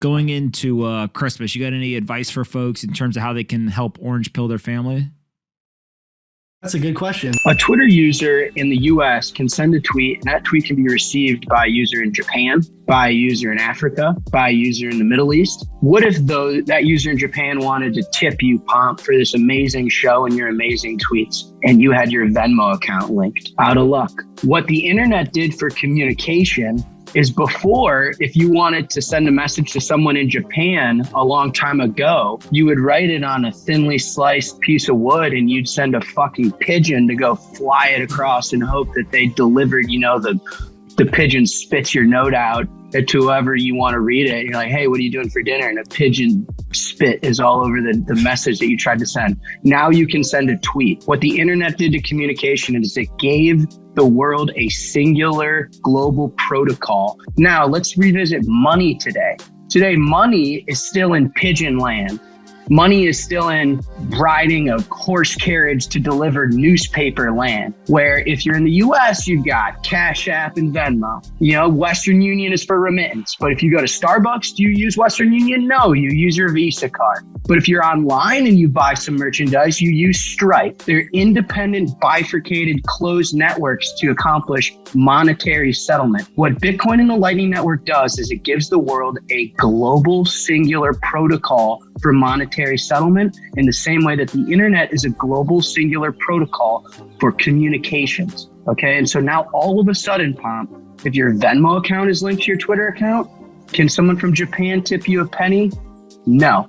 Going into Christmas, you got any advice for folks in terms of how they can help orange pill their family? That's a good question. A Twitter user in the US can send a tweet, and that tweet can be received by a user in Japan, by a user in Africa, by a user in the Middle East. What if that user in Japan wanted to tip you, Pomp, for this amazing show and your amazing tweets, and you had your Venmo account linked? Out of luck. What the internet did for communication is before, if you wanted to send a message to someone in Japan a long time ago, you would write it on a thinly sliced piece of wood and you'd send a fucking pigeon to go fly it across and hope that they delivered, the pigeon spits your note out to whoever you want to read it. You're like, hey, what are you doing for dinner? And a pigeon spit is all over the message that you tried to send. Now you can send a tweet. What the internet did to communication is it gave the world a singular global protocol. Now let's revisit money today. Today, money is still in pigeon land. Money is still in riding a horse carriage to deliver newspaper land, where if you're in the US, you've got Cash App and Venmo. Western Union is for remittance. But if you go to Starbucks, do you use Western Union? No, you use your Visa card. But if you're online and you buy some merchandise, you use Stripe. They're independent, bifurcated, closed networks to accomplish monetary settlement. What Bitcoin and the Lightning Network does is it gives the world a global, singular protocol for monetary settlement in the same way that the internet is a global, singular protocol for communications. Okay, and so now all of a sudden, Pomp, if your Venmo account is linked to your Twitter account, can someone from Japan tip you a penny? No.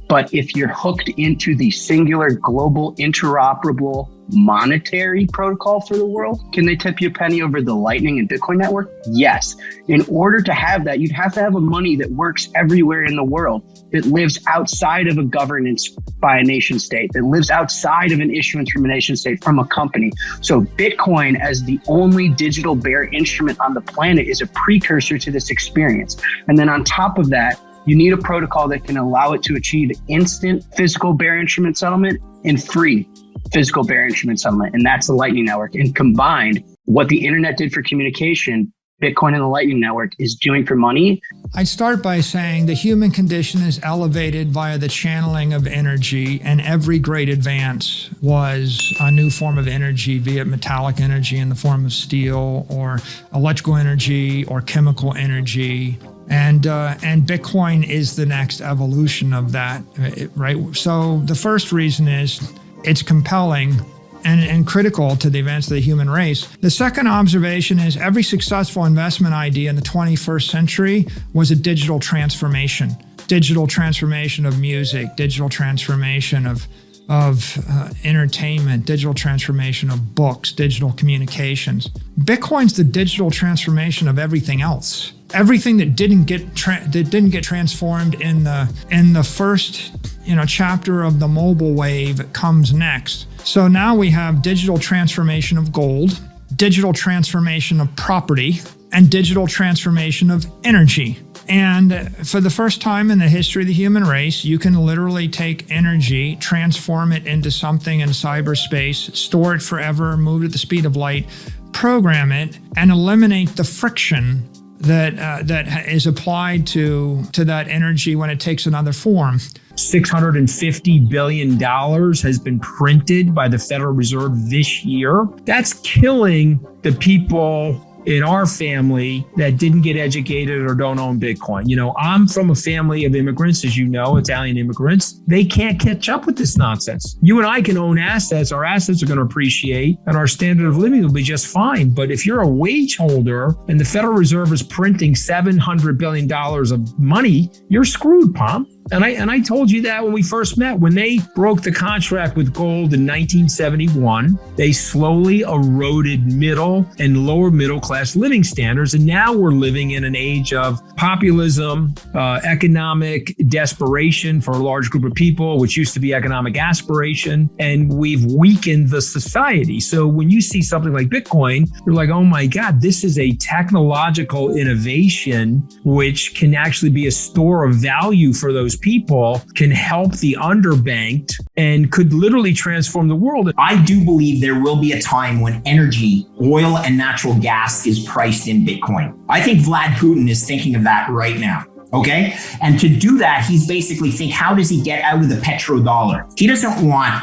But if you're hooked into the singular, global, interoperable monetary protocol for the world, can they tip you a penny over the Lightning and Bitcoin network? Yes. In order to have that, you'd have to have a money that works everywhere in the world, that lives outside of a governance by a nation state, that lives outside of an issuance from a nation state, from a company. So Bitcoin, as the only digital bearer instrument on the planet, is a precursor to this experience. And then on top of that, you need a protocol that can allow it to achieve instant physical bearer instrument settlement and free physical bearer instrument settlement. And that's the Lightning Network. And combined, what the internet did for communication, Bitcoin and the Lightning Network is doing for money. I'd start by saying the human condition is elevated via the channeling of energy, and every great advance was a new form of energy, be it metallic energy in the form of steel, or electrical energy, or chemical energy. And Bitcoin is the next evolution of that, right? So the first reason is it's compelling and critical to the advance of the human race. The second observation is every successful investment idea in the 21st century was a digital transformation of music, digital transformation of entertainment, digital transformation of books, digital communications. Bitcoin's the digital transformation of everything else. Everything that didn't get transformed in the first chapter of the mobile wave comes next. So now we have digital transformation of gold, digital transformation of property, and digital transformation of energy. And for the first time in the history of the human race, you can literally take energy, transform it into something in cyberspace, store it forever, move at the speed of light, program it, and eliminate the friction that is applied to that energy when it takes another form. $650 billion has been printed by the Federal Reserve this year. That's killing the people in our family that didn't get educated or don't own Bitcoin. I'm from a family of immigrants, as you know, Italian immigrants. They can't catch up with this nonsense. You and I can own assets. Our assets are going to appreciate and our standard of living will be just fine. But if you're a wage holder and the Federal Reserve is printing $700 billion of money, you're screwed, Pomp. And I told you that when we first met. When they broke the contract with gold in 1971, they slowly eroded middle and lower middle class living standards. And now we're living in an age of populism, economic desperation for a large group of people, which used to be economic aspiration. And we've weakened the society. So when you see something like Bitcoin, you're like, oh my God, this is a technological innovation which can actually be a store of value for those people, can help the underbanked, and could literally transform the world. I do believe there will be a time when energy, oil and natural gas is priced in Bitcoin. I think Vlad Putin is thinking of that right now. Okay. And to do that, he's basically think, how does he get out of the petrodollar? He doesn't want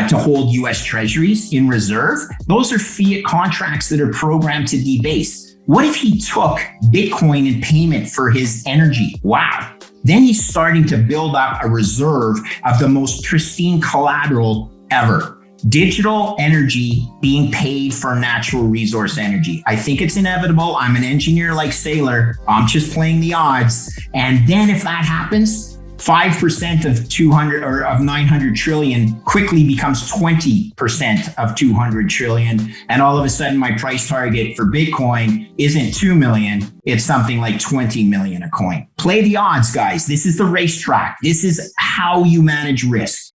to hold US treasuries in reserve. Those are fiat contracts that are programmed to debase. What if he took Bitcoin in payment for his energy? Wow. Then he's starting to build up a reserve of the most pristine collateral ever. Digital energy being paid for natural resource energy. I think it's inevitable. I'm an engineer like Saylor. I'm just playing the odds. And then if that happens, 5% of 200 or of 900 trillion quickly becomes 20% of 200 trillion. And all of a sudden my price target for Bitcoin isn't 2 million. It's something like 20 million a coin. Play the odds, guys. This is the racetrack. This is how you manage risk.